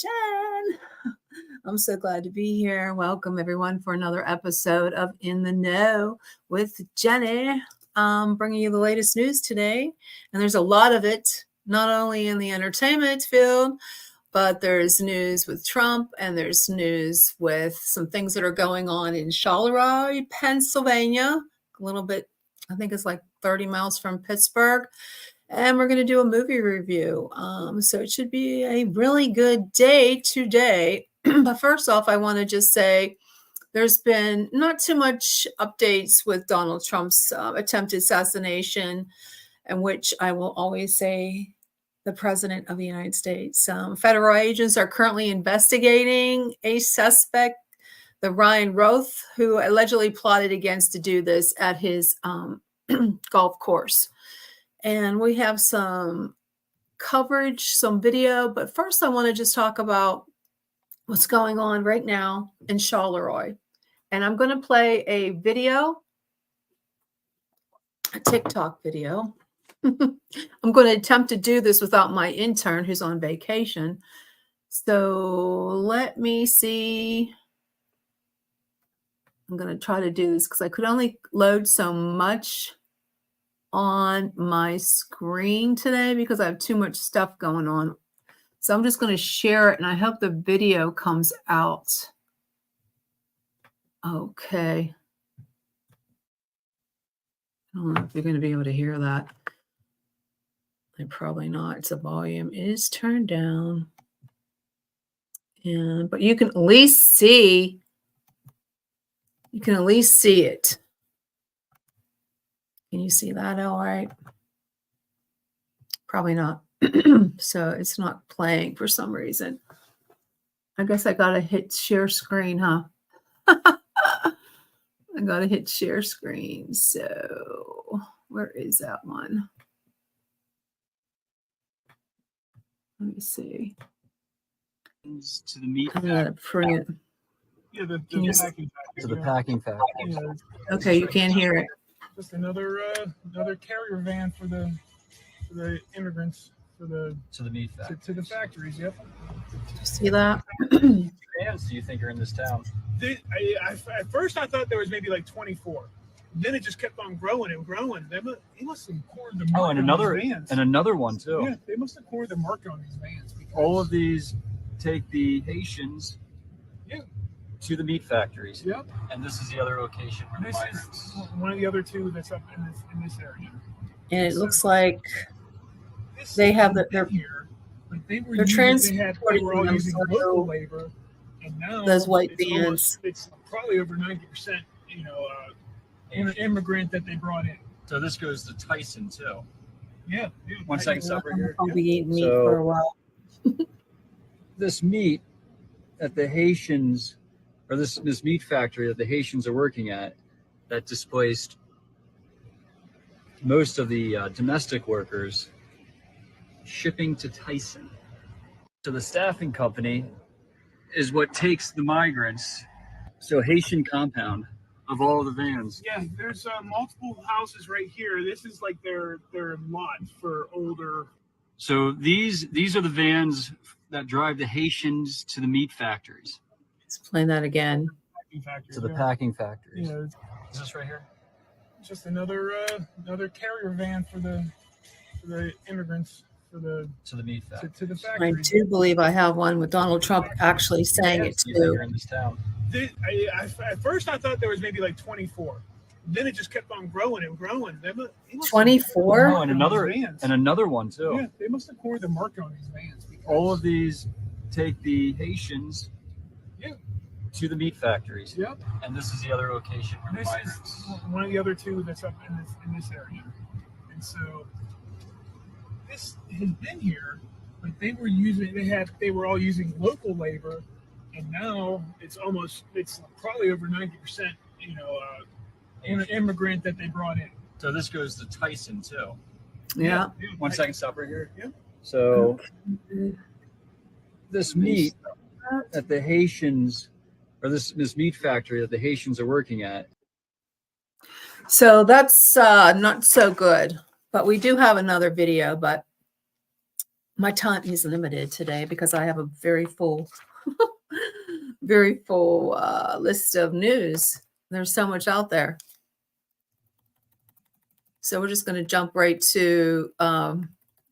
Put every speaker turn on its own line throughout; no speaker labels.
Jen. I'm so glad to be here. Welcome, everyone, for another episode of In the Know with Jennie. Bringing you the latest news today. And there's a lot of it, not only in the entertainment field, but there's news with Trump, and there's news with some things that are going on in Charleroi, Pennsylvania, a little bit, I think it's like 30 miles from Pittsburgh. And we're going to do a movie review. So it should be a really good day today. But first off, I want to just say there's been not too much updates with Donald Trump's attempted assassination, in which I will always say the President of the United States. Federal agents are currently investigating a suspect, the Ryan Roth, who allegedly plotted against to do this at his golf course. And we have some coverage, some video. But first, I want to just talk about what's going on right now in Charleroi. And I'm going to play a video, a TikTok video. I'm going to attempt to do this without my intern who's on vacation. So let me see. I'm going to try to do this because I could only load so much on my screen today because I have too much stuff going on. So I'm just going to share it, and I hope the video comes out. Okay. I don't know if you're going to be able to hear that. Probably not. The volume is turned down. But you can at least see. You can at least see it. Can you see that all right? Probably not. So it's not playing for some reason. I guess I got to hit share screen, huh? I got to hit share screen. So where is that one? Let me see.
To the meat
I'm going to bring it.
Yeah, the packing factory.
To the packing factory.
Yeah,
Okay, you can't hear it.
just another carrier van for the immigrants
to the meat factory.
to the factories. Yep.
See that?
How many vans do you think are in this town?
At first, I thought there was maybe like 24. Then it just kept on growing and growing. They must have cornered the market on these vans.
And another one too.
Yeah, they must have cornered the market on these vans.
All of these take the Haitians.
Yeah.
To the meat factories.
Yep.
And this is the other location where
This
the migrants.
is one of the other two that's up in this area.
And it looks like they have their
here. Like they were all using local labor, and now
those white vans.
It's probably over 90%. Immigrant that they brought in.
So this goes to Tyson too.
Yeah.
1 second, stop right here.
I'll be eating meat for a while.
This meat that the Haitians, or this meat factory that the Haitians are working at, that displaced most of the domestic workers, shipping to Tyson. So the staffing company is what takes the migrants. So Haitian compound of all the vans.
Yeah, there's multiple houses right here. This is like their lot for older.
So these are the vans that drive the Haitians to the meat factories.
Let's play that again.
To the packing factories.
Yeah.
Is this right here?
Just another carrier van for the immigrants
to the meat factory.
To the
I
factories.
do believe I have one with Donald Trump actually saying it too.
In this town.
At first, I thought there was maybe like 24. Then it just kept on growing and growing.
24?
Oh, and another one too.
Yeah, they must have cornered the market on these vans.
All of these take the Haitians.
Yeah.
To the meat factories.
Yep.
And this is the other location where
This
the migrants.
is one of the other two that's up in this area. And so this has been here, but they were all using local labor, and now it's probably over 90%, immigrant that they brought in.
So this goes to Tyson too.
Yeah.
1 second, stop right here.
Yeah.
So this meat that the Haitians, or this meat factory that the Haitians are working at.
So that's not so good. But we do have another video, but My time is limited today because I have a very full, very full list of news. There's so much out there. So we're just going to jump right to the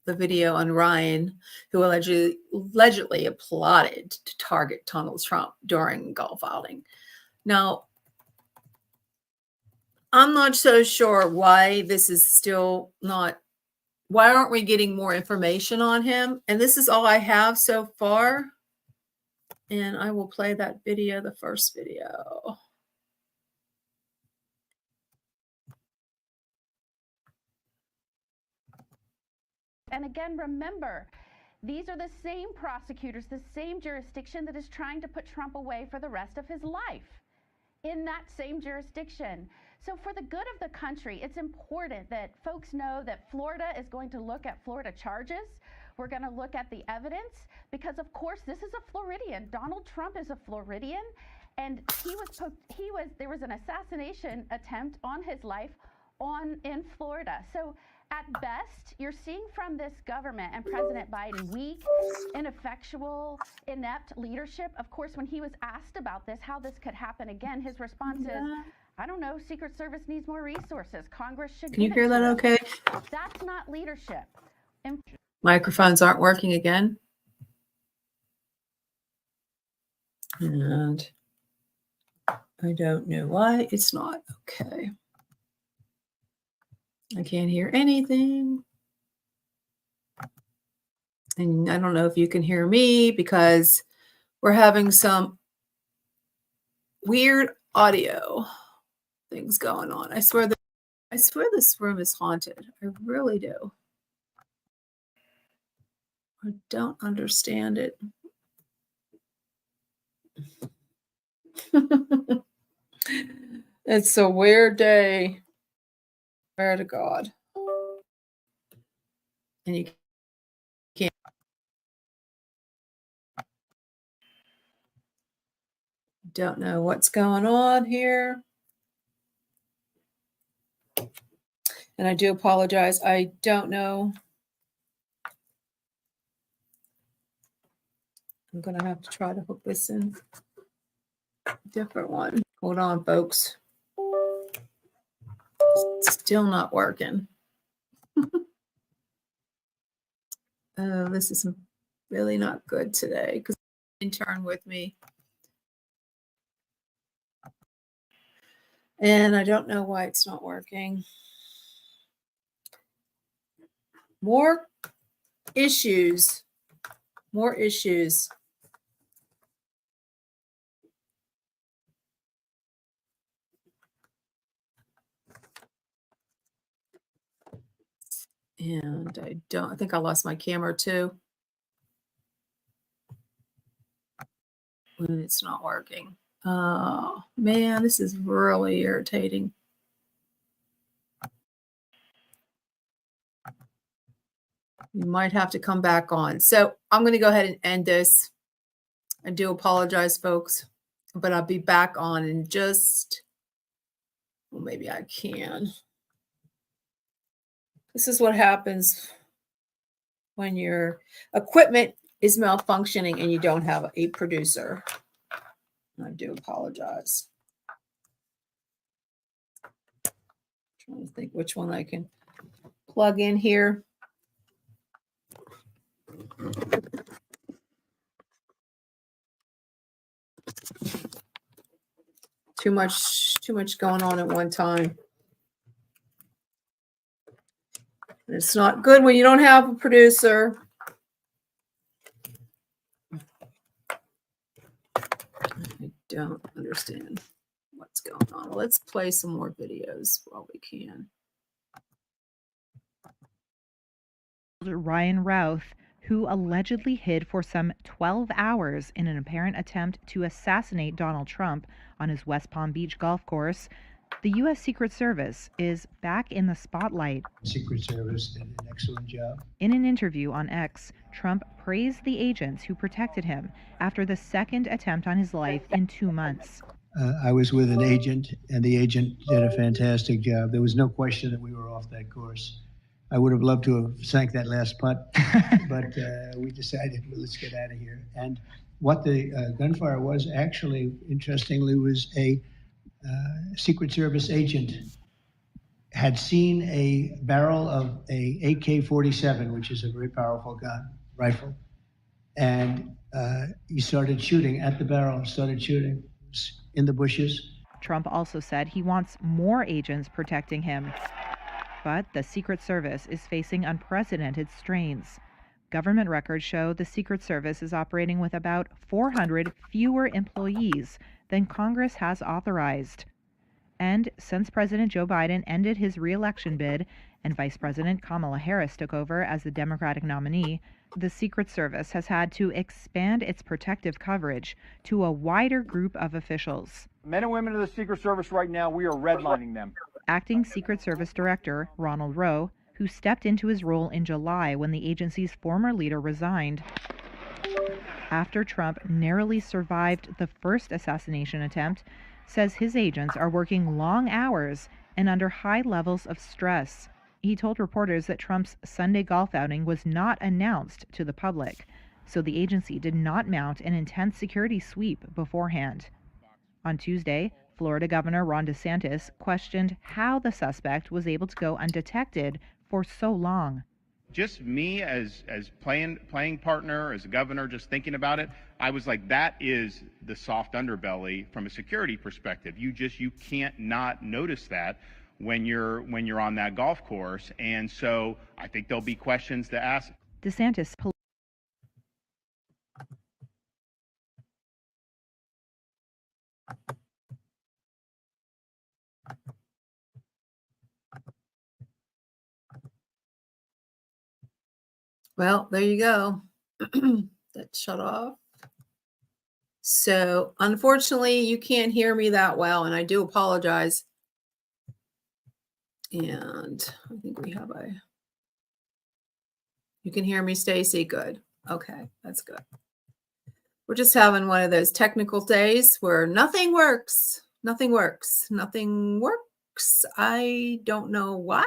video on Ryan, who allegedly plotted to target Donald Trump during golf outing. Now, I'm not so sure why this is still not, why aren't we getting more information on him? And this is all I have so far. And I will play that video, the first video.
And again, remember, these are the same prosecutors, the same jurisdiction that is trying to put Trump away for the rest of his life in that same jurisdiction. So for the good of the country, it's important that folks know that Florida is going to look at Florida charges. We're going to look at the evidence because, of course, this is a Floridian. Donald Trump is a Floridian, and there was an assassination attempt on his life in Florida. So at best, you're seeing from this government and President Biden weak, ineffectual, inept leadership. Of course, when he was asked about this, how this could happen again, his response is, I don't know, Secret Service needs more resources. Congress should
Can you hear that okay?
That's not leadership.
Microphones aren't working again. And I don't know why it's not okay. I can't hear anything. And I don't know if you can hear me because we're having some weird audio things going on. I swear this room is haunted. I really do. I don't understand it. It's a weird day. Swear to God. And you can't. Don't know what's going on here. And I do apologize. I don't know. I'm going to have to try to hook this in. Different one. Hold on, folks. Still not working. Oh, this is really not good today because intern with me. And I don't know why it's not working. More issues. More issues. And I think I lost my camera too. When it's not working. Oh, man, this is really irritating. You might have to come back on. So I'm going to go ahead and end this. I do apologize, folks, but I'll be back on in just, well, maybe I can. This is what happens when your equipment is malfunctioning and you don't have a producer. I do apologize. I'm trying to think which one I can plug in here. Too much going on at one time. And it's not good when you don't have a producer. I don't understand what's going on. Let's play some more videos while we can.
Ryan Routh, who allegedly hid for some 12 hours in an apparent attempt to assassinate Donald Trump on his West Palm Beach golf course, the U.S. Secret Service is back in the spotlight.
Secret Service did an excellent job.
In an interview on X, Trump praised the agents who protected him after the second attempt on his life in 2 months.
I was with an agent, and the agent did a fantastic job. There was no question that we were off that course. I would have loved to have sank that last putt, but we decided, well, let's get out of here. And what the gunfire was actually, interestingly, was a Secret Service agent had seen a barrel of a AK-47, which is a very powerful gun, rifle. And he started shooting at the barrel, started shooting in the bushes.
Trump also said he wants more agents protecting him. But the Secret Service is facing unprecedented strains. Government records show the Secret Service is operating with about 400 fewer employees than Congress has authorized. And since President Joe Biden ended his re-election bid and Vice President Kamala Harris took over as the Democratic nominee, the Secret Service has had to expand its protective coverage to a wider group of officials.
Men and women of the Secret Service right now, we are redlining them.
Acting Secret Service Director Ronald Rowe, who stepped into his role in July when the agency's former leader resigned after Trump narrowly survived the first assassination attempt, says his agents are working long hours and under high levels of stress. He told reporters that Trump's Sunday golf outing was not announced to the public, so the agency did not mount an intense security sweep beforehand. On Tuesday, Florida Governor Ron DeSantis questioned how the suspect was able to go undetected for so long.
Just me as playing partner, as a governor, just thinking about it, I was like, that is the soft underbelly from a security perspective. You can't not notice that when you're on that golf course. And so I think there'll be questions to ask.
DeSantis
Well, there you go. That shut off. So unfortunately, you can't hear me that well, and I do apologize. And I think we have you can hear me, Stacy? Good. Okay, that's good. We're just having one of those technical days where nothing works. Nothing works. Nothing works. I don't know why.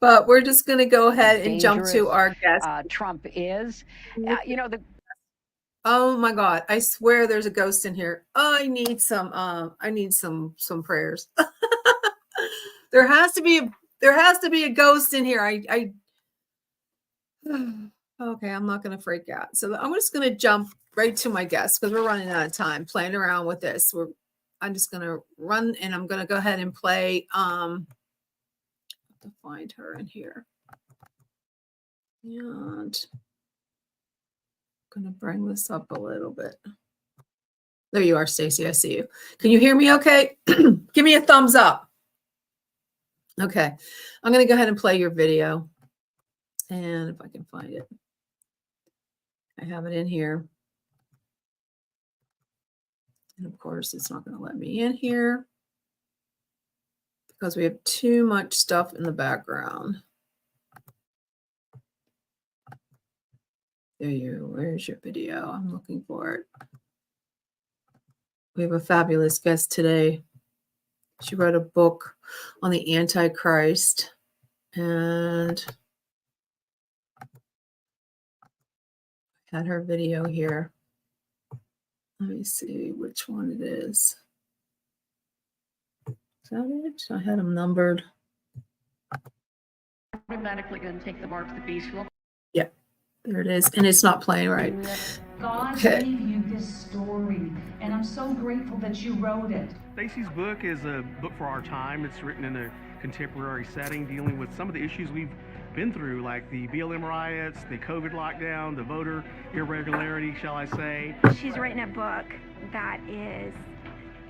But we're just going to go ahead and jump to our guest.
Trump is,
Oh my God! I swear there's a ghost in here. I need some prayers. There has to be a ghost in here. Okay, I'm not going to freak out. So I'm just going to jump right to my guest because we're running out of time playing around with this. I'm just going to run and I'm going to go ahead and play. To find her in here. And I'm going to bring this up a little bit. There you are, Stacy. I see you. Can you hear me okay? Give me a thumbs up. Okay. I'm going to go ahead and play your video. And if I can find it. I have it in here. And of course, it's not going to let me in here because we have too much stuff in the background. Where's your video? I'm looking for it. We have a fabulous guest today. She wrote a book on the Antichrist and had her video here. Let me see which one it is. Is that it? I had them numbered.
Automatically going to take the mark of the beast.
Yeah, there it is. And it's not playing right.
God gave you this story, and I'm so grateful that you wrote it.
Stacy's book is a book for our time. It's written in a contemporary setting, dealing with some of the issues we've been through, like the BLM riots, the COVID lockdown, the voter irregularity, shall I say.
She's written a book that is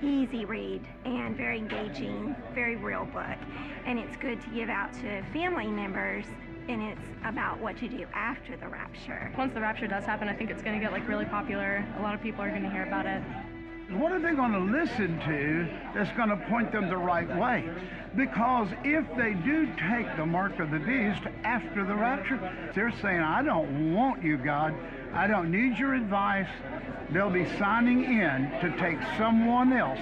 easy read and very engaging, very real book, and it's good to give out to family members, and it's about what to do after the rapture.
Once the rapture does happen, I think it's going to get really popular. A lot of people are going to hear about it.
What are they going to listen to that's going to point them the right way? Because if they do take the mark of the beast after the rapture, they're saying, I don't want you, God. I don't need your advice. They'll be signing in to take someone else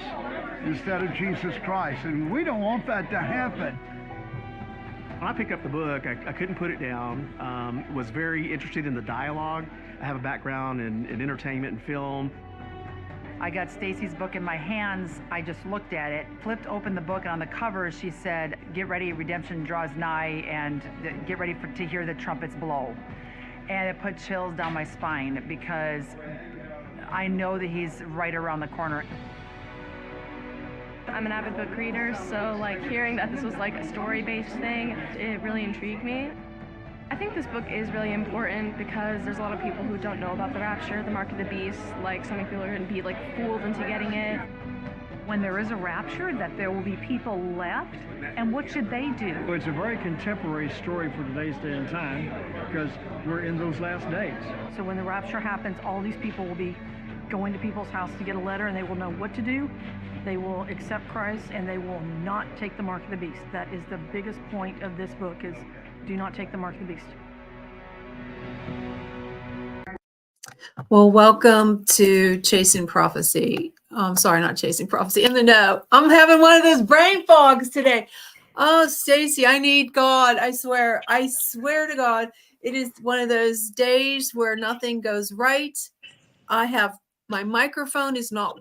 instead of Jesus Christ. And we don't want that to happen.
When I picked up the book, I couldn't put it down. Was very interested in the dialogue. I have a background in entertainment and film.
I got Stacy's book in my hands. I just looked at it, flipped open the book, and on the cover she said, "Get ready, redemption draws nigh, and get ready to hear the trumpets blow." And it put chills down my spine because I know that he's right around the corner.
I'm an avid book reader, so like hearing that this was like a story-based thing, it really intrigued me. I think this book is really important because there's a lot of people who don't know about the rapture, the mark of the beast. Like some people are going to be like fooled into getting it.
When there is a rapture, that there will be people left, and what should they do?
Well, it's a very contemporary story for today's day and time because we're in those last days.
So when the rapture happens, all these people will be going to people's house to get a letter, and they will know what to do. They will accept Christ, and they will not take the mark of the beast. That is the biggest point of this book, is do not take the mark of the beast.
Well, welcome to Chasing Prophecy. Sorry, not Chasing Prophecy. In the Know. I'm having one of those brain fogs today. Oh, Stacy, I need God. I swear to God, it is one of those days where nothing goes right. My microphone is not.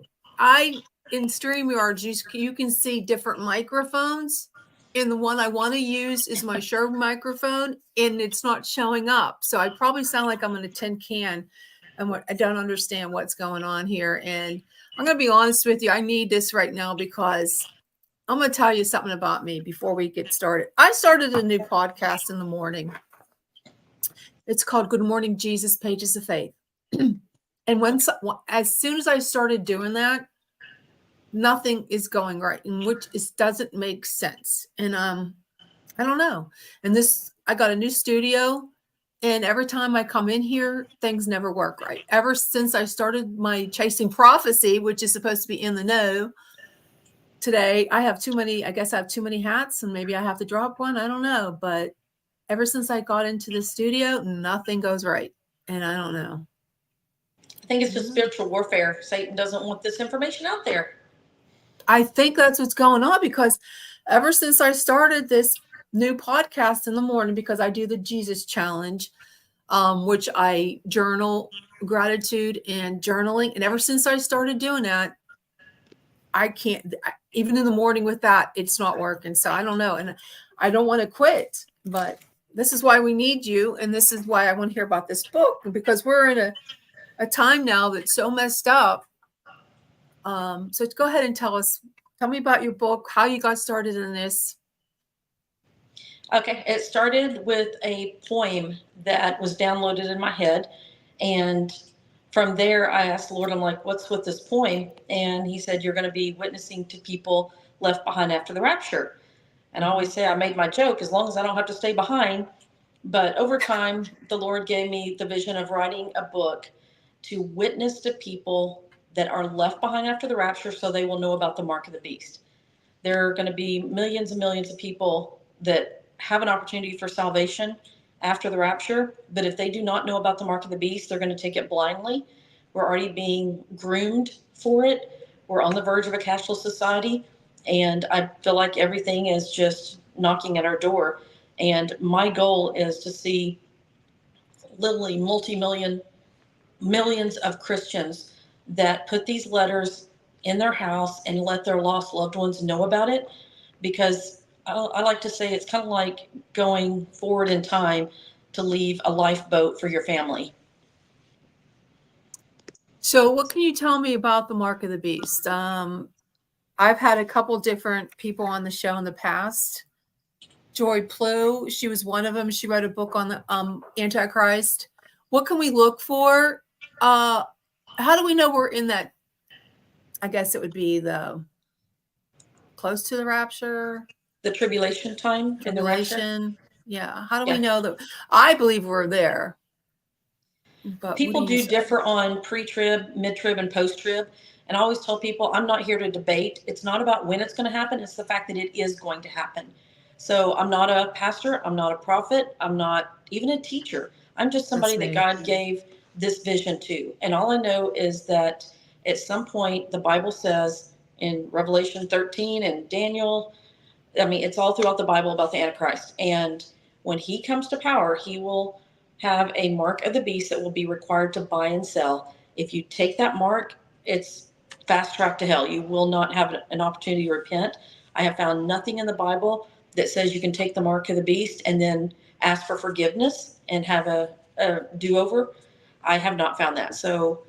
In StreamYard, you can see different microphones. And the one I want to use is my Shure microphone, and it's not showing up. So I probably sound like I'm in a tin can, and I don't understand what's going on here. And I'm going to be honest with you. I need this right now because I'm going to tell you something about me before we get started. I started a new podcast in the morning. It's called Good Morning Jesus, Pages of Faith. And as soon as I started doing that, nothing is going right, and which doesn't make sense. And I don't know. And I got a new studio, and every time I come in here, things never work right. Ever since I started my Chasing Prophecy, which is supposed to be in the know, today I have too many. I guess I have too many hats, and maybe I have to drop one. I don't know. But ever since I got into the studio, nothing goes right, and I don't know.
I think it's just spiritual warfare. Satan doesn't want this information out there.
I think that's what's going on, because ever since I started this new podcast in the morning, because I do the Jesus Challenge, which I journal gratitude and journaling. And ever since I started doing that, I can't, even in the morning with that, it's not working. So I don't know. And I don't want to quit, but this is why we need you. And this is why I want to hear about this book, because we're in a time now that's so messed up. So go ahead and tell me about your book, how you got started in this.
Okay, it started with a poem that was downloaded in my head. And from there, I asked the Lord, I'm like, what's with this poem? And he said, you're going to be witnessing to people left behind after the rapture. And I always say I made my joke, as long as I don't have to stay behind. But over time, the Lord gave me the vision of writing a book to witness to people that are left behind after the rapture, so they will know about the mark of the beast. There are going to be millions and millions of people that have an opportunity for salvation after the rapture, but if they do not know about the mark of the beast, they're going to take it blindly. We're already being groomed for it. We're on the verge of a cashless society, and I feel like everything is just knocking at our door. And my goal is to see literally millions of Christians that put these letters in their house and let their lost loved ones know about it. Because I like to say it's kind of like going forward in time to leave a lifeboat for your family.
So what can you tell me about the mark of the beast? I've had a couple different people on the show in the past. Joy Plough, she was one of them. She wrote a book on the Antichrist. What can we look for? How do we know we're in that? I guess it would be the close to the rapture.
The tribulation time.
Tribulation. Yeah. How do we know that? I believe we're there. But
people do differ on pre-trib, mid-trib, and post-trib. And I always tell people, I'm not here to debate. It's not about when it's going to happen. It's the fact that it is going to happen. So I'm not a pastor. I'm not a prophet. I'm not even a teacher. I'm just somebody that God gave this vision to. And all I know is that at some point, the Bible says in Revelation 13 and Daniel, I mean, it's all throughout the Bible about the Antichrist. And when he comes to power, he will have a mark of the beast that will be required to buy and sell. If you take that mark, it's fast track to hell. You will not have an opportunity to repent. I have found nothing in the Bible that says you can take the mark of the beast and then ask for forgiveness and have a do-over. I have not found that. So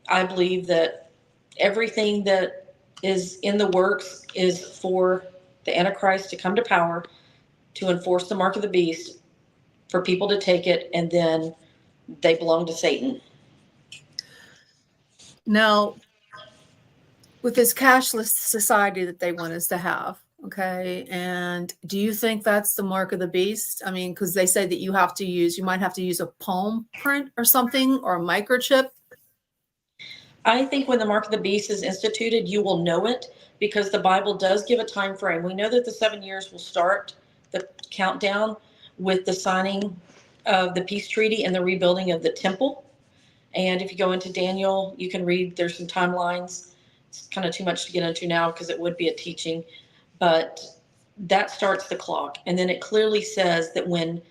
I believe that everything that is in the works is for the Antichrist to come to power, to enforce the mark of the beast, for people to take it, and then they belong to Satan.
Now, with this cashless society that they want us to have, okay, and do you think that's the mark of the beast? I mean, because they say that you might have to use a palm print or something, or a microchip.
I think when the mark of the beast is instituted, you will know it, because the Bible does give a time frame. We know that the 7 years will start the countdown with the signing of the peace treaty and the rebuilding of the temple. And if you go into Daniel, you can read, there's some timelines. It's kind of too much to get into now because it would be a teaching, but that starts the clock. And then it clearly says that when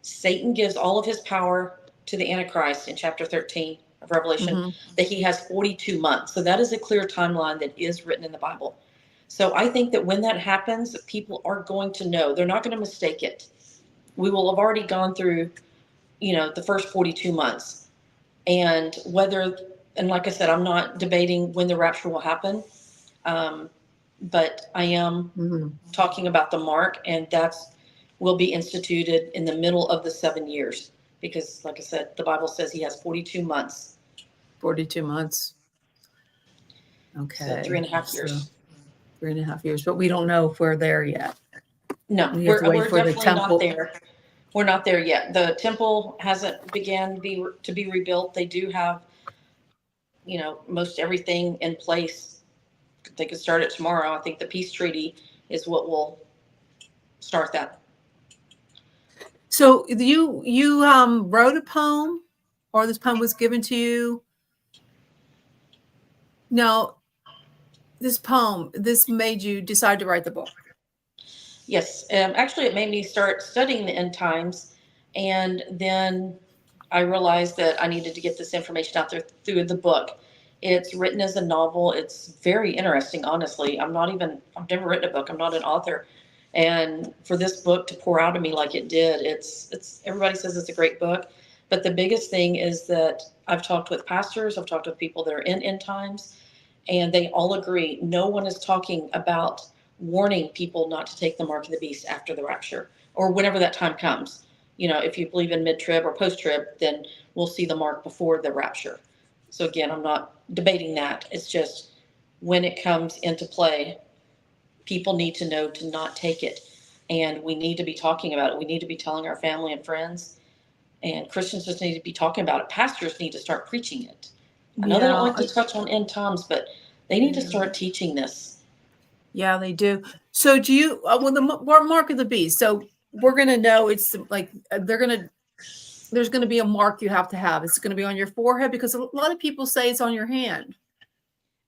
Satan gives all of his power to the Antichrist in chapter 13 of Revelation, that he has 42 months. So that is a clear timeline that is written in the Bible. So I think that when that happens, people are going to know. They're not going to mistake it. We will have already gone through, the first 42 months. And like I said, I'm not debating when the rapture will happen. But I am talking about the mark, and will be instituted in the middle of the 7 years. Because, like I said, the Bible says he has 42 months.
42 months. Okay.
So 3.5 years.
So 3.5 years, but we don't know if we're there yet.
No,
we're
definitely not there. We're not there yet. The temple hasn't began to be rebuilt. They do have, most everything in place. They could start it tomorrow. I think the peace treaty is what will start that.
So you wrote a poem, or this poem was given to you? Now, this poem, this made you decide to write the book?
Yes. Actually, it made me start studying the end times. And then I realized that I needed to get this information out there through the book. It's written as a novel. It's very interesting, honestly. I've never written a book. I'm not an author. And for this book to pour out of me like it did, it's everybody says it's a great book. But the biggest thing is that I've talked with pastors, I've talked with people that are in end times, and they all agree. No one is talking about warning people not to take the mark of the beast after the rapture, or whenever that time comes. If you believe in mid-trib or post-trib, then we'll see the mark before the rapture. So again, I'm not debating that. It's just when it comes into play, people need to know to not take it. And we need to be talking about it. We need to be telling our family and friends. And Christians just need to be talking about it. Pastors need to start preaching it. I know they don't like to touch on end times, but they need to start teaching this.
Yeah, they do. So do you, the mark of the beast, so we're going to know it's like, there's going to be a mark you have to have. It's going to be on your forehead, because a lot of people say it's on your hand.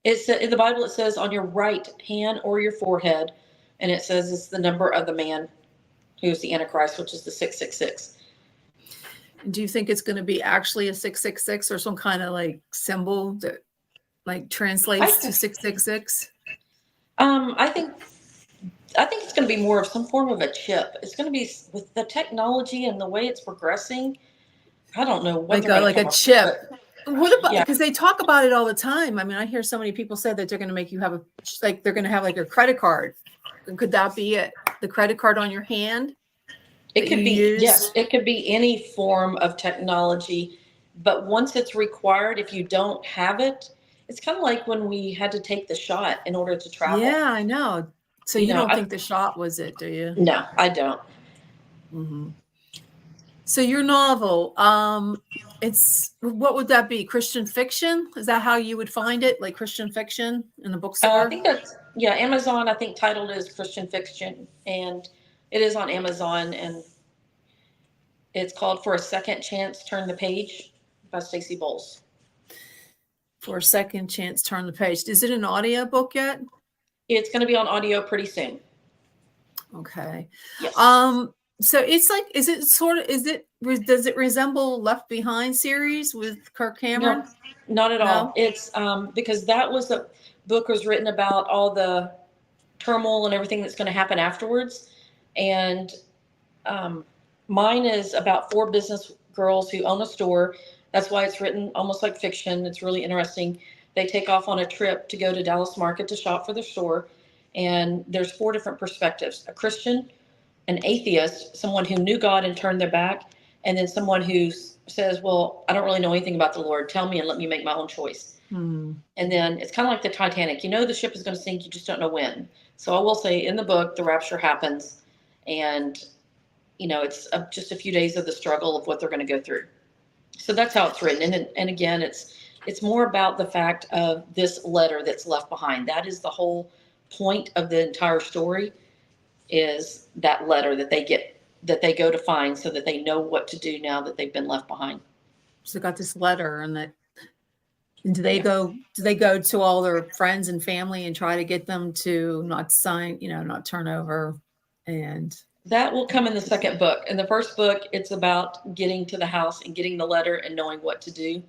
It's in the Bible. It says on your right hand or your forehead. And it says it's the number of the man who is the Antichrist, which is the 666.
Do you think it's going to be actually a 666 or some kind of like symbol that like translates to 666?
I think it's going to be more of some form of a chip. It's going to be, with the technology and the way it's progressing, I don't know what
like a chip. What about, because they talk about it all the time. I mean, I hear so many people say that they're going to make you have they're going to have like a credit card. Could that be it? The credit card on your hand?
It could be, yes, it could be any form of technology, but once it's required, if you don't have it, it's kind of like when we had to take the shot in order to travel.
Yeah, I know. So you don't think the shot was it, do you?
No, I don't.
Mm-hmm. So your novel, what would that be? Christian fiction? Is that how you would find it? Like Christian fiction in the bookstore?
I think that's, Amazon, I think titled is Christian fiction, and it is on Amazon, and it's called For a Second Chance, Turn the Page by Stacey Bowles.
For a Second Chance, Turn the Page. Is it an audio book yet?
It's going to be on audio pretty soon.
Okay.
Yes.
So it's like, does it resemble Left Behind series with Kirk Cameron?
No, not at
No?
all. It's because that was the book was written about all the turmoil and everything that's going to happen afterwards. And mine is about 4 business girls who own a store. That's why it's written almost like fiction. It's really interesting. They take off on a trip to go to Dallas Market to shop for their store. And there's 4 different perspectives: a Christian, an atheist, someone who knew God and turned their back, and then someone who says, well, I don't really know anything about the Lord. Tell me and let me make my own choice.
Hmm.
And then it's kind of like the Titanic. You know the ship is going to sink, you just don't know when. So I will say, in the book, the rapture happens, and it's just a few days of the struggle of what they're going to go through. So that's how it's written. And again, it's more about the fact of this letter that's left behind. That is the whole point of the entire story, is that letter that they get, that they go to find, so that they know what to do now that they've been left behind.
So they got this letter, and do they go to all their friends and family and try to get them to not sign, not turn over? And
that will come in the second book. In the first book, it's about getting to the house and getting the letter and knowing what to do.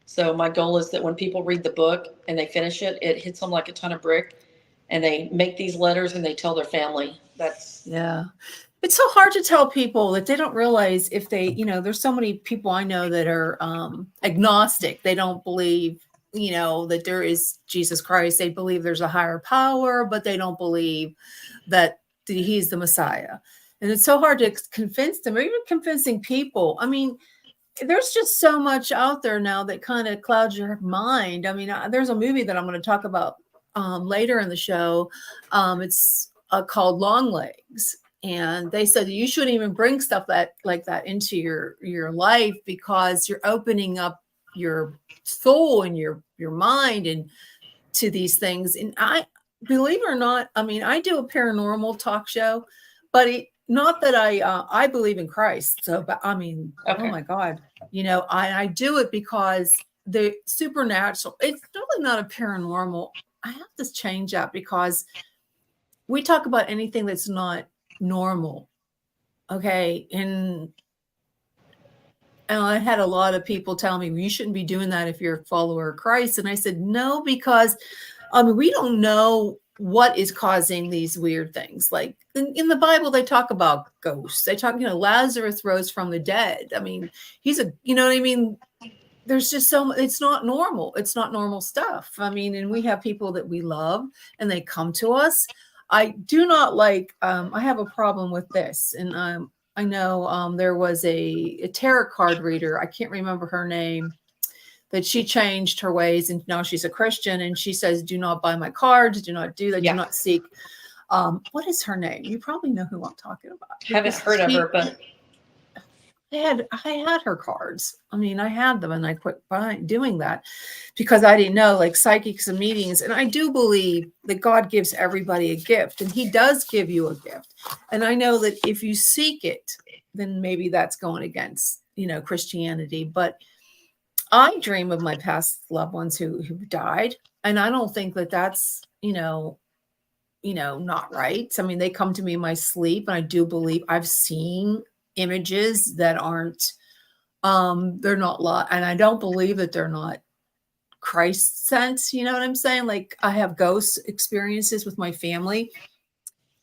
So my goal is that when people read the book and they finish it, it hits them like a ton of brick, and they make these letters and they tell their family.
Yeah. It's so hard to tell people that they don't realize if they, there's so many people I know that are agnostic. They don't believe, that there is Jesus Christ. They believe there's a higher power, but they don't believe that he's the Messiah. And it's so hard to convince them, or even convincing people. I mean, there's just so much out there now that kind of clouds your mind. I mean, there's a movie that I'm going to talk about later in the show. It's called Longlegs. And they said you shouldn't even bring stuff like that into your life, because you're opening up your soul and your mind and to these things. And I, believe it or not, I mean, I do a paranormal talk show, but not that I believe in Christ. So, but I mean,
okay.
Oh my God, I do it because the supernatural, it's really not a paranormal. I have to change that, because we talk about anything that's not normal. Okay. And I had a lot of people tell me, well, you shouldn't be doing that if you're a follower of Christ. And I said, no, because we don't know what is causing these weird things. Like in the Bible, they talk about ghosts. They talk, Lazarus rose from the dead. I mean, he's you know what I mean? There's just it's not normal. It's not normal stuff. I mean, and we have people that we love and they come to us. I do not like, I have a problem with this. And I know there was a tarot card reader. I can't remember her name, that she changed her ways. And now she's a Christian. And she says, do not buy my cards. Do not do that.
Yeah.
Do not seek. What is her name? You probably know who I'm talking about.
Haven't heard of her, but
I had her cards. I mean, I had them, and I quit doing that because I didn't know, like, psychics and meetings. And I do believe that God gives everybody a gift, and he does give you a gift. And I know that if you seek it, then maybe that's going against, Christianity. But I dream of my past loved ones who died. And I don't think that that's, not right. I mean, they come to me in my sleep, and I do believe I've seen images that aren't, they're not and I don't believe that they're not Christ sent. You know what I'm saying? Like, I have ghost experiences with my family.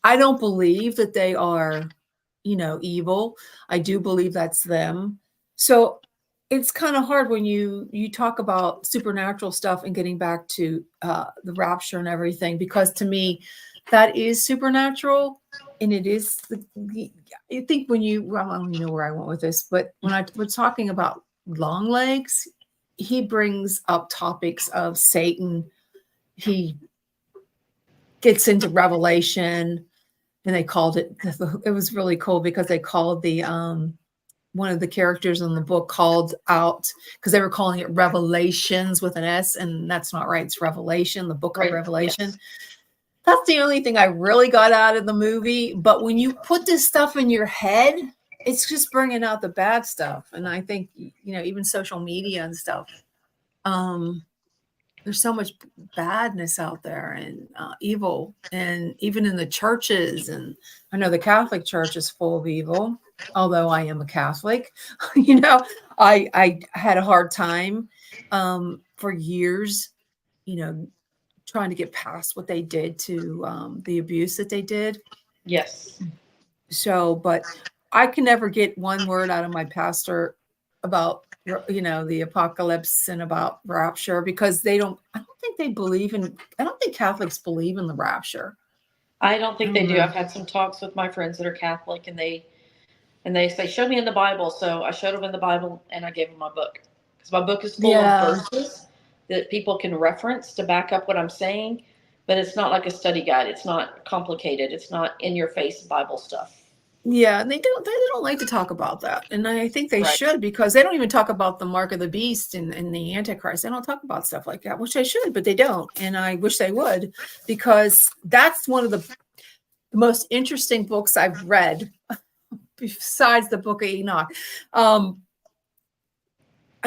I don't believe that they are, evil. I do believe that's them. So it's kind of hard when you talk about supernatural stuff and getting back to the rapture and everything, because to me, that is supernatural. And it is, I think when I don't even know where I went with this, but when we're talking about Longlegs, he brings up topics of Satan. He gets into Revelation, and they called it was really cool because they called the one of the characters in the book called out, because they were calling it Revelations with an S, and that's not right. It's Revelation, the book of Revelation. Yes. That's the only thing I really got out of the movie. But when you put this stuff in your head, it's just bringing out the bad stuff. And I think, even social media and stuff. there's so much badness out there and evil, and even in the churches. And I know the Catholic Church is full of evil, although I am a Catholic. I had a hard time for years, trying to get past what they did to the abuse that they did.
Yes.
So, but I can never get one word out of my pastor about, the apocalypse and about rapture, because I don't think Catholics believe in the rapture.
I don't think they do. I've had some talks with my friends that are Catholic, and they say, show me in the Bible. So I showed them in the Bible, and I gave them my book, because my book is full of verses that people can reference to back up what I'm saying, but it's not like a study guide. It's not complicated. It's not in your face Bible stuff.
Yeah, and they don't like to talk about that. And I think they should, because they don't even talk about the mark of the beast and the Antichrist. They don't talk about stuff like that, which they should, but they don't. And I wish they would, because that's one of the most interesting books I've read besides the Book of Enoch. I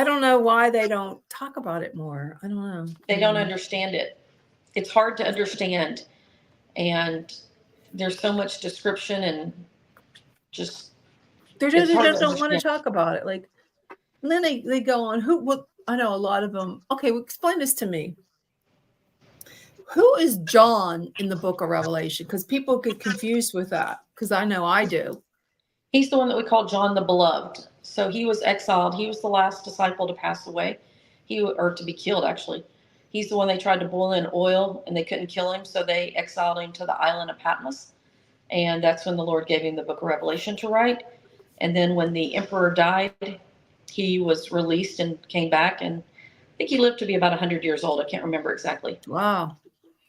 don't know why they don't talk about it more. I don't know.
They don't understand it. It's hard to understand. And there's so much description and just
they just don't want to talk about it. Like, and then they go on I know a lot of them. Okay, well, explain this to me. Who is John in the Book of Revelation? Because people get confused with that, because I know I do.
He's the one that we call John the Beloved. So he was exiled. He was the last disciple to pass away, or to be killed, actually. He's the one they tried to boil in oil, and they couldn't kill him, so they exiled him to the island of Patmos. And that's when the Lord gave him the Book of Revelation to write. And then when the emperor died, he was released and came back. And I think he lived to be about 100 years old. I can't remember exactly.
Wow.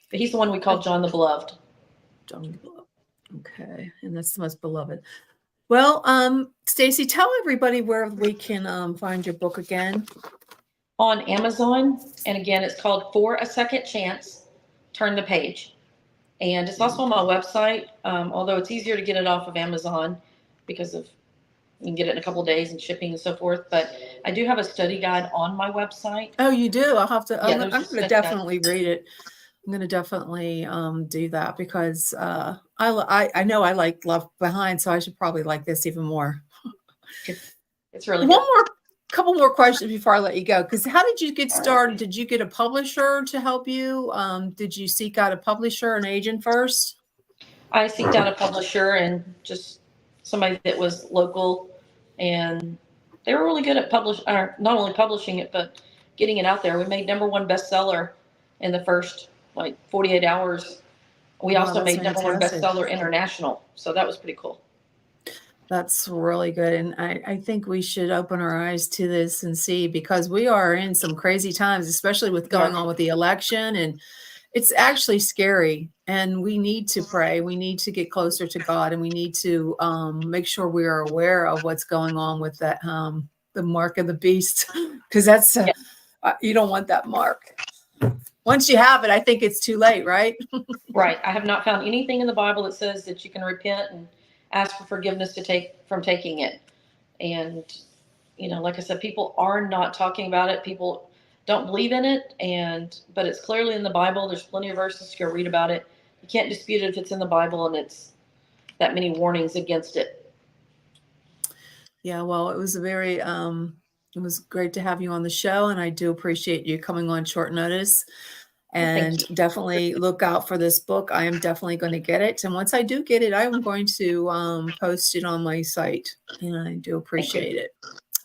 But he's the one we call John the Beloved.
John the Beloved. Okay. And that's the most beloved. Well, Stacy, tell everybody where we can find your book again.
On Amazon. And again, it's called For a Second Chance, Turn the Page. And it's also on my website, although it's easier to get it off of Amazon because you can get it in a couple of days and shipping and so forth. But I do have a study guide on my website.
Oh, you do? I'll have to. I'm going to definitely read it. I'm going to definitely do that, because I know I like Left Behind, so I should probably like this even more.
It's really good.
Couple more questions before I let you go. Because how did you get started? Did you get a publisher to help you? Did you seek out a publisher, an agent first?
I seeked out a publisher and just somebody that was local, and they were really good at not only publishing it, but getting it out there. We made #1 bestseller in the first 48 hours. We also made #1 bestseller international. So that was pretty cool.
That's really good. And I think we should open our eyes to this and see, because we are in some crazy times, especially with going on with the election. And it's actually scary. And we need to pray. We need to get closer to God, and we need to make sure we are aware of what's going on with that, the mark of the beast, because that's, you don't want that mark. Once you have it, I think it's too late, right?
Right. I have not found anything in the Bible that says that you can repent and ask for forgiveness from taking it. And, like I said, people are not talking about it. People don't believe in it. But it's clearly in the Bible. There's plenty of verses to go read about it. You can't dispute it if it's in the Bible and it's that many warnings against it.
Yeah, well, it was it was great to have you on the show, and I do appreciate you coming on short notice. And definitely look out for this book. I am definitely going to get it. And once I do get it, I'm going to post it on my site. And I do appreciate it.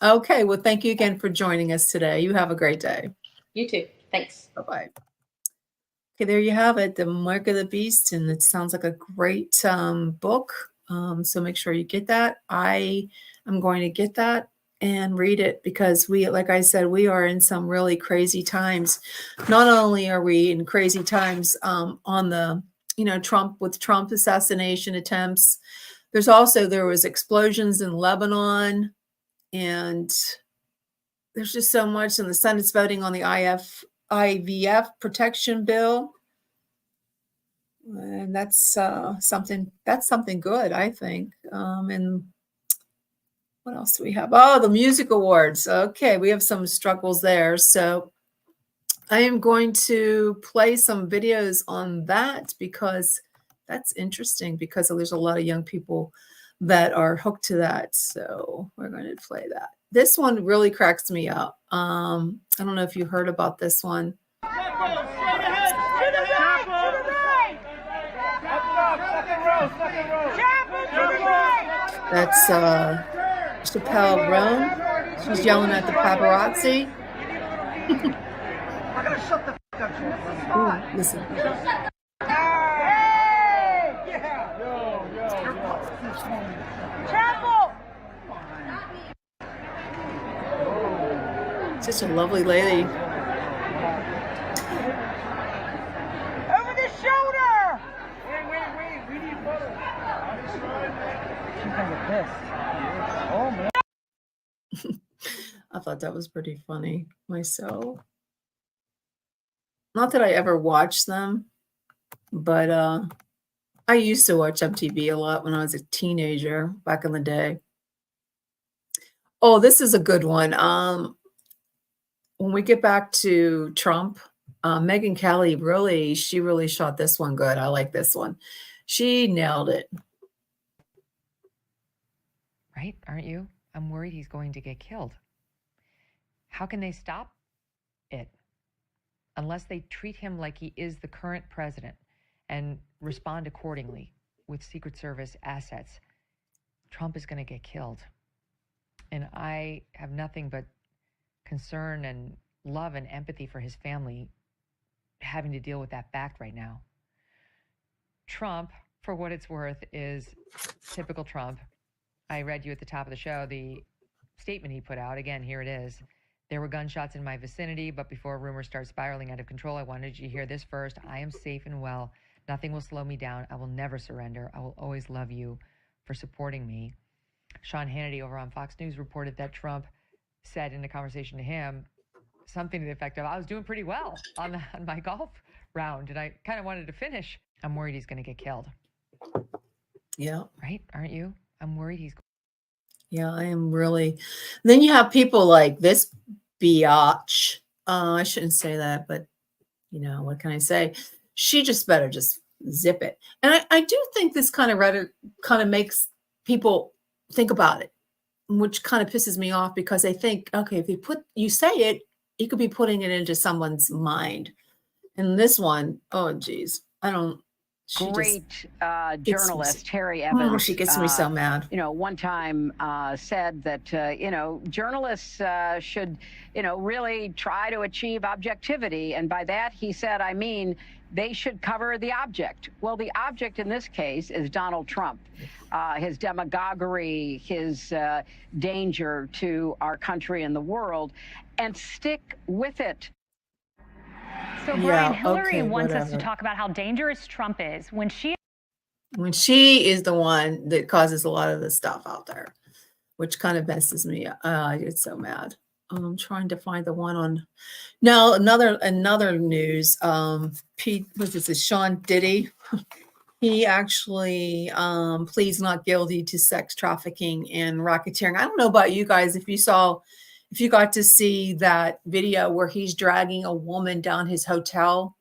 Okay. Well, thank you again for joining us today. You have a great day.
You too. Thanks.
Bye-bye. Okay, there you have it. The Mark of the Beast. And it sounds like a great book. So make sure you get that. I am going to get that and read it, because like I said, we are in some really crazy times. Not only are we in crazy times on the, Trump assassination attempts, there was explosions in Lebanon, and there's just so much. And the Senate's voting on the IVF protection bill. And that's something good, I think. And what else do we have? Oh, the music awards. Okay, we have some struggles there. So I am going to play some videos on that because that's interesting, because there's a lot of young people that are hooked to that. So we're going to play that. This one really cracks me up. I don't know if you heard about this one. That's Chappelle Roan. She's yelling at the paparazzi. Ooh, listen. Such a lovely lady.
Over the shoulder!
Wait. We need photos.
She's gonna get pissed. Oh, man.
I thought that was pretty funny myself. Not that I ever watched them, but I used to watch MTV a lot when I was a teenager back in the day. Oh, this is a good one. When we get back to Trump, Megyn Kelly she really shot this one good. I like this one. She nailed it.
Right? Aren't you? I'm worried he's going to get killed. How can they stop it? Unless they treat him like he is the current president and respond accordingly with Secret Service assets, Trump is going to get killed. And I have nothing but concern and love and empathy for his family having to deal with that fact right now. Trump, for what it's worth, is typical Trump. I read you at the top of the show the statement he put out. Again, here it is. There were gunshots in my vicinity, but before rumors start spiraling out of control, I wanted you to hear this first. I am safe and well. Nothing will slow me down. I will never surrender. I will always love you for supporting me. Sean Hannity over on Fox News reported that Trump said in a conversation to him something to the effect of, I was doing pretty well on my golf round, and I kind of wanted to finish. I'm worried he's going to get killed.
Yeah.
Right? Aren't you? I'm worried he's.
Yeah, I am really. Then you have people like this biatch. I shouldn't say that, but you know, what can I say? She just better just zip it. And I do think this kind of rhetoric kind of makes people think about it, which kind of pisses me off, because I think, okay, if you say it, you could be putting it into someone's mind. And this one, oh geez, I don't.
Great journalist Harry Evans.
Oh, she gets me so mad.
You know, one time said that you know, journalists should, you know, really try to achieve objectivity, and by that he said, I mean, they should cover the object. Well, the object in this case is Donald Trump, his demagoguery, his danger to our country and the world, and stick with it.
So, Brian, Hillary wants us to talk about how dangerous Trump is when she
is the one that causes a lot of the stuff out there, which kind of messes me up. I get so mad. I'm trying to find the one on. No, another news. Pete, what is this? Sean Diddy. He actually pleads not guilty to sex trafficking and racketeering. I don't know about you guys, if you got to see that video where he's dragging a woman down his hotel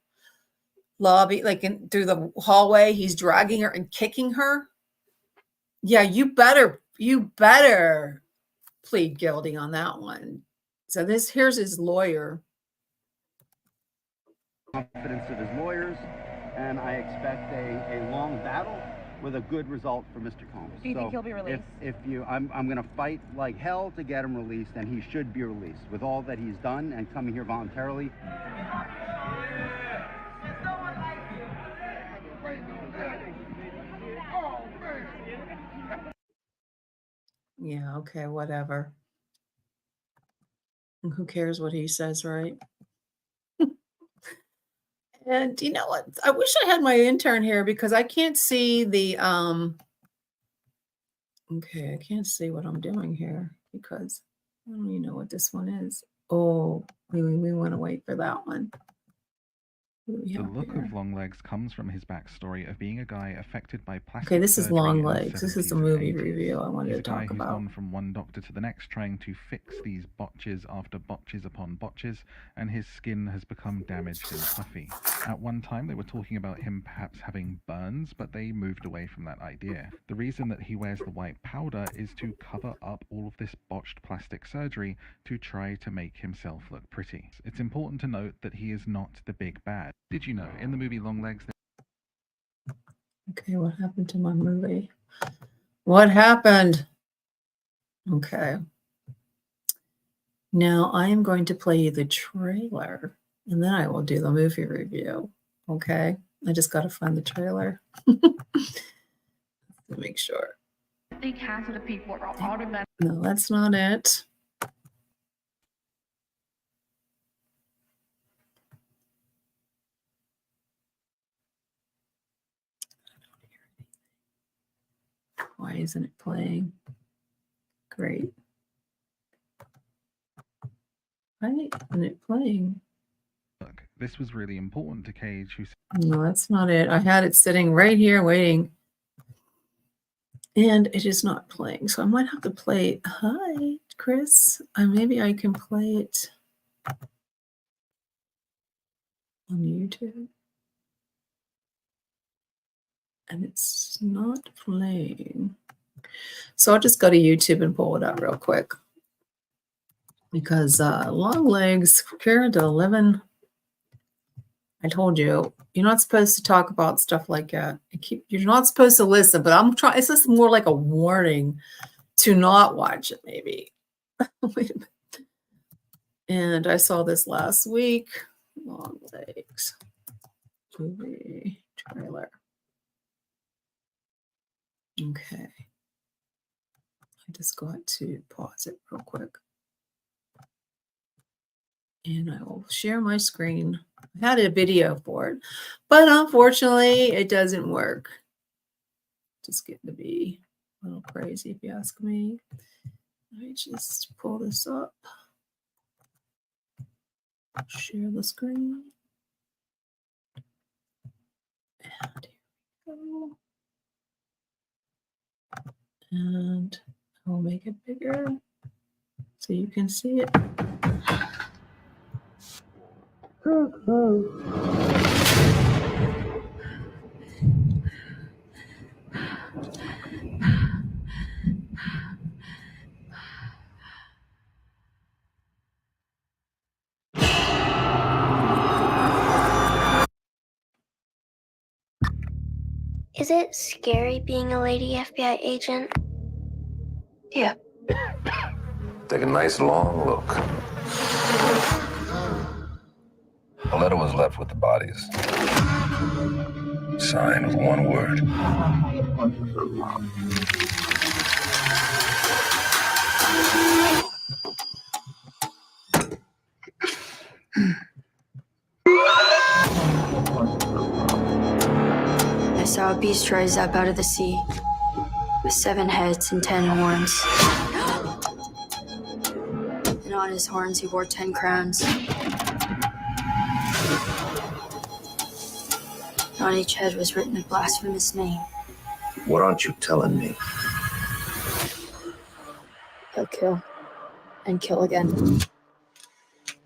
lobby, like through the hallway, he's dragging her and kicking her. Yeah, you better plead guilty on that one. So here's his lawyer.
Confidence of his lawyers, and I expect a long battle with a good result for Mr. Combs.
Do you think he'll be released?
I'm going to fight like hell to get him released, and he should be released with all that he's done and coming here voluntarily.
Yeah, okay, whatever. Who cares what he says, right? And you know what? I wish I had my intern here, because I can't see the okay, I can't see what I'm doing here, because I don't even know what this one is. Oh, we want to wait for that one.
The look of Longlegs comes from his backstory of being a guy affected by plastic
Okay, this is
surgery in the
Longlegs. This is the
70s and
movie
80s.
review I wanted
He's
to
a guy
talk
who's
about.
gone from one doctor to the next trying to fix these botches after botches upon botches, and his skin has become damaged and puffy. At one time they were talking about him perhaps having burns, but they moved away from that idea. The reason that he wears the white powder is to cover up all of this botched plastic surgery to try to make himself look pretty. It's important to note that he is not the big bad. Did you know, in the movie Longlegs...
Okay, what happened to my movie? What happened? Okay. Now I am going to play you the trailer, and then I will do the movie review. Okay? I just got to find the trailer. To make sure.
I think half of the people are automatic.
No, that's not it. Why isn't it playing? Great. Why isn't it playing?
Look, this was really important to Cage, who...
No, that's not it. I had it sitting right here waiting. And it is not playing. So I might have to play it. Hi, Chris. Maybe I can play it on YouTube. And it's not playing. So I'll just go to YouTube and pull it up real quick. Because Longlegs, Care to Living. I told you, you're not supposed to talk about stuff like that. You're not supposed to listen, but I'm trying. It's just more like a warning to not watch it, maybe. Wait a minute. And I saw this last week. Longlegs movie trailer. Okay. I just got to pause it real quick. And I will share my screen. I had a video for it, but unfortunately it doesn't work. Just getting to be a little crazy if you ask me. Let me just pull this up. Share the screen. And here we go. And I'll make it bigger so you can see it.
Is it scary being a lady FBI agent?
Yeah. Take a nice long look. A letter was left with the bodies. Signed with one word.
I saw a beast rise up out of the sea with 7 heads and 10 horns. And on his horns he wore 10 crowns. On each head was written a blasphemous name.
What aren't you telling me?
He'll kill and kill again.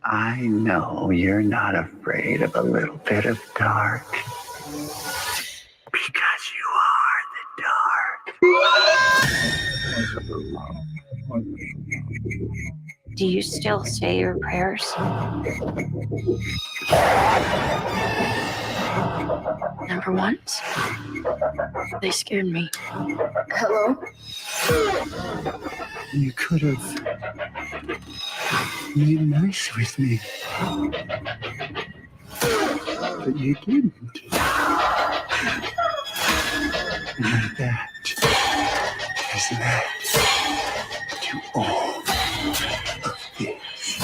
I know you're not afraid of a little bit of dark. Because you are the dark.
Do you still say your prayers?
Number ones, they scared me. Hello?
You could have made nice with me. But you didn't. And that is that to all of this.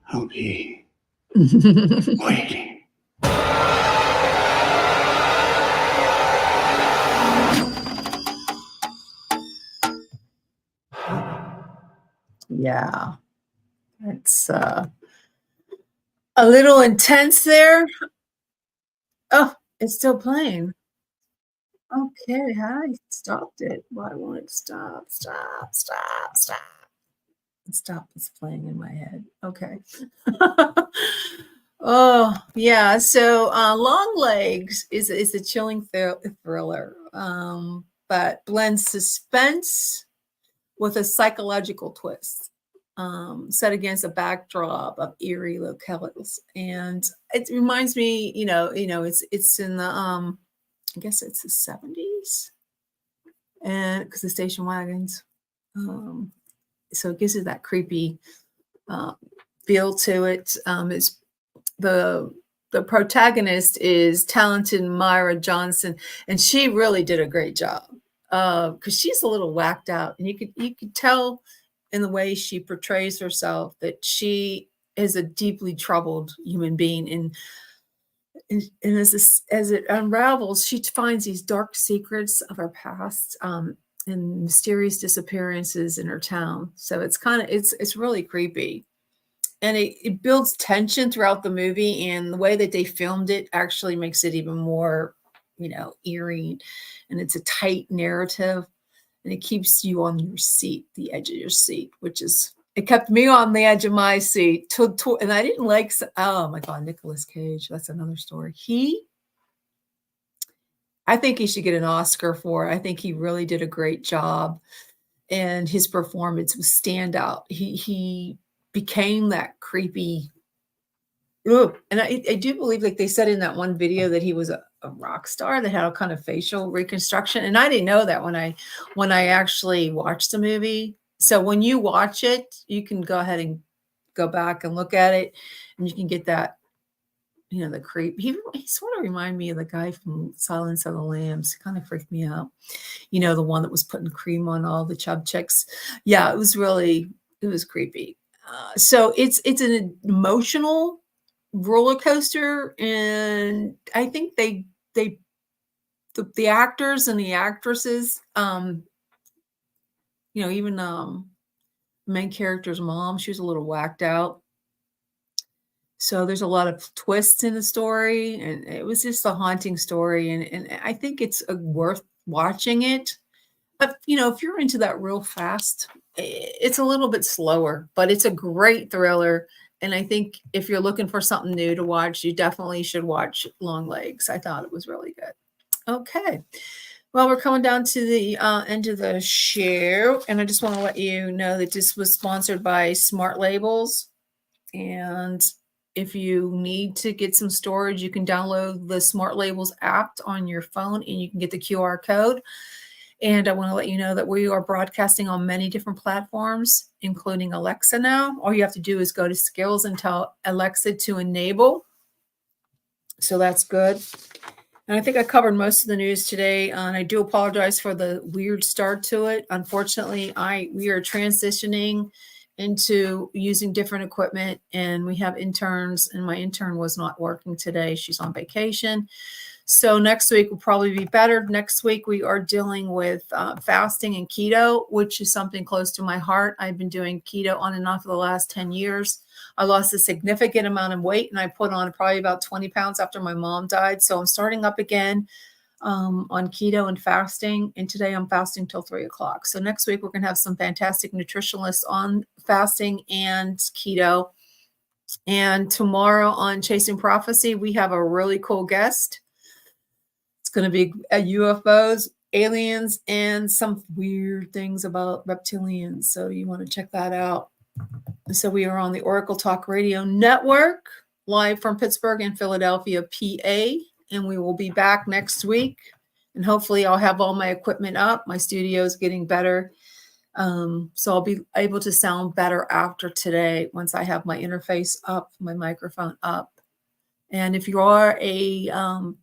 I'll be waiting.
Yeah, it's a little intense there. Oh, it's still playing. Okay, I stopped it. Why won't it stop? Stop, stop, stop. Stop, it's playing in my head. Okay. Oh, yeah. So Longlegs is a chilling thriller, but blends suspense with a psychological twist, set against a backdrop of eerie locales. And it reminds me, it's in the I guess it's the 70s, and because the station wagons. So it gives it that creepy feel to it. It's the protagonist is talented Myra Johnson, and she really did a great job because she's a little whacked out, and you could tell in the way she portrays herself that she is a deeply troubled human being, and as it unravels, she finds these dark secrets of her past and mysterious disappearances in her town. So it's really creepy. And it builds tension throughout the movie, and the way that they filmed it actually makes it even more, eerie. And it's a tight narrative, and it keeps you on your seat, the edge of your seat, it kept me on the edge of my seat. And I didn't like, oh my God, Nicolas Cage. That's another story. I think he should get an Oscar for it. I think he really did a great job, and his performance was standout. He became that creepy. Ugh. And I do believe, like they said in that one video, that he was a rock star that had a kind of facial reconstruction. And I didn't know that when I actually watched the movie. So when you watch it, you can go ahead and go back and look at it, and you can get that, the creep. He sort of reminded me of the guy from Silence of the Lambs. It kind of freaked me out. The one that was putting cream on all the chub chicks. Yeah, it was creepy. So it's an emotional roller coaster, and I think the actors and the actresses, even main character's mom, she was a little whacked out. So there's a lot of twists in the story, and it was just a haunting story, and I think it's worth watching it. But if you're into that real fast, it's a little bit slower, but it's a great thriller. And I think if you're looking for something new to watch, you definitely should watch Longlegs. I thought it was really good. Okay. Well, we're coming down to the end of the show, and I just want to let you know that this was sponsored by Smart Labels. And if you need to get some storage, you can download the Smart Labels app on your phone, and you can get the QR code. And I want to let you know that we are broadcasting on many different platforms, including Alexa now. All you have to do is go to skills and tell Alexa to enable. So that's good. And I think I covered most of the news today. And I do apologize for the weird start to it. Unfortunately, we are transitioning into using different equipment, and we have interns, and my intern was not working today. She's on vacation. So next week will probably be better. Next week, we are dealing with fasting and keto, which is something close to my heart. I've been doing keto on and off for the last 10 years. I lost a significant amount of weight, and I put on probably about 20 pounds after my mom died. So I'm starting up again on keto and fasting. And today I'm fasting till 3 o'clock. So next week, we're going to have some fantastic nutritionalists on fasting and keto. And tomorrow on Chasing Prophecy, we have a really cool guest. It's going to be UFOs, aliens, and some weird things about reptilians. So you want to check that out. So we are on the Oracle Talk Radio Network, live from Pittsburgh and Philadelphia, PA. And we will be back next week. And hopefully I'll have all my equipment up. My studio is getting better. So I'll be able to sound better after today once I have my interface up, my microphone up. And if you are an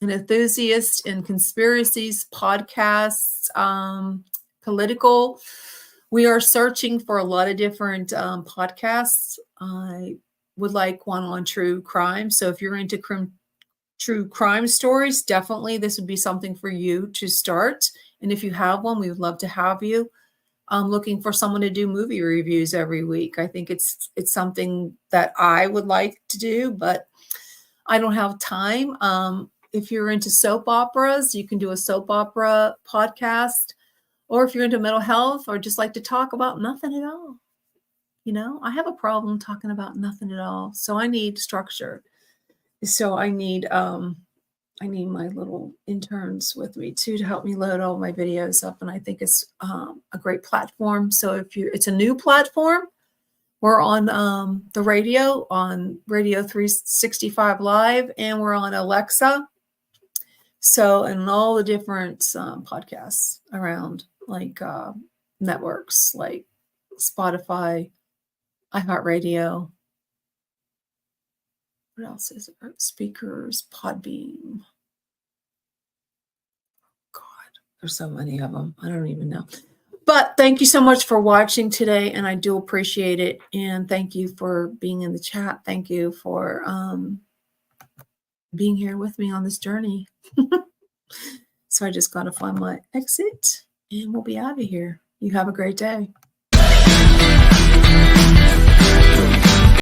enthusiast in conspiracies, podcasts, political, we are searching for a lot of different podcasts. I would like one on true crime. So if you're into true crime stories, definitely this would be something for you to start. And if you have one, we would love to have you. looking for someone to do movie reviews every week. I think it's something that I would like to do, but I don't have time. If you're into soap operas, you can do a soap opera podcast. Or if you're into mental health or just like to talk about nothing at all. You know, I have a problem talking about nothing at all. So I need structure. So I need my little interns with me too to help me load all my videos up. And I think it's a great platform. So it's a new platform. We're on the radio, on Radio 365 Live, and we're on Alexa. So, and all the different podcasts around, like networks like Spotify, iHeartRadio. What else is it? Speakers, Podbeam. God, there's so many of them. I don't even know. But thank you so much for watching today, and I do appreciate it. And thank you for being in the chat. Thank you for being here with me on this journey. So I just got to find my exit, and we'll be out of here. You have a great day.